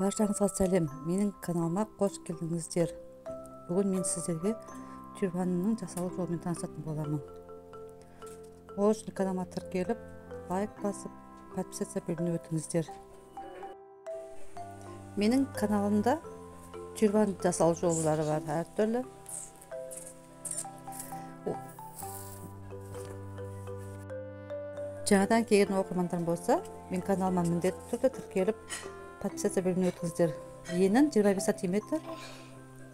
Баршаңызға сәлем, менің каналыма қош келдіңіздер. Бүгін мен сіздерге тюрбанның жасалу жолымен таныстыратын боламын. Ол үшін каналыма тіркеліп, лайк басып, подписаться бөліміне өтіңіздер. Менің каналымда тюрбан жасалу жолдары бар, әртүрлі. Жаңадан келген оқырмандар болса, мен каналыма міндетті түрде тіркеліп, подписаться бөліміне өтіңіздер. Енін 25 см,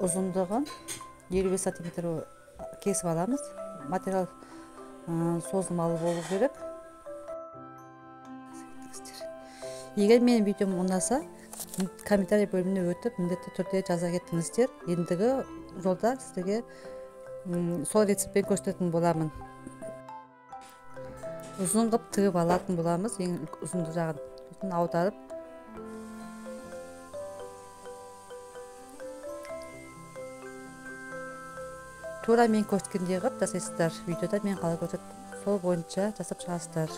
ұзындығын 55 см кесіп аламыз. Материал созылмалы болу керек. Егер менің видеом ұнаса, комментарий бөліміне өтіп, міндетті түрде жаза кетіңіздер. Ендігі жолда сіздерге сол рецептпен көрсететін боламын. Ұзын қып тығып алатын боламыз, ең ұзынды жағын. Сосын аударып, тура мен көрсеткендей қып жасайсыздар. Видеода мен қалай көрсеттім, сол бойынша жасап шығасыздар.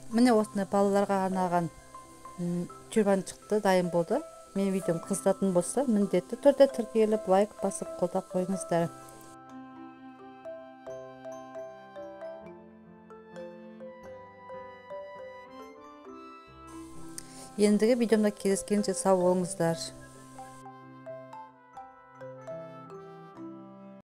Міне осындай балаларға арналған тюрбан шықты, дайын болды. Мен видеом қызықтыратын болса, міндетті түрде тіркеліп, лайк басып, қолдап қойыңыздар. Ендігі видеомда кездескенше сау болыңыздар.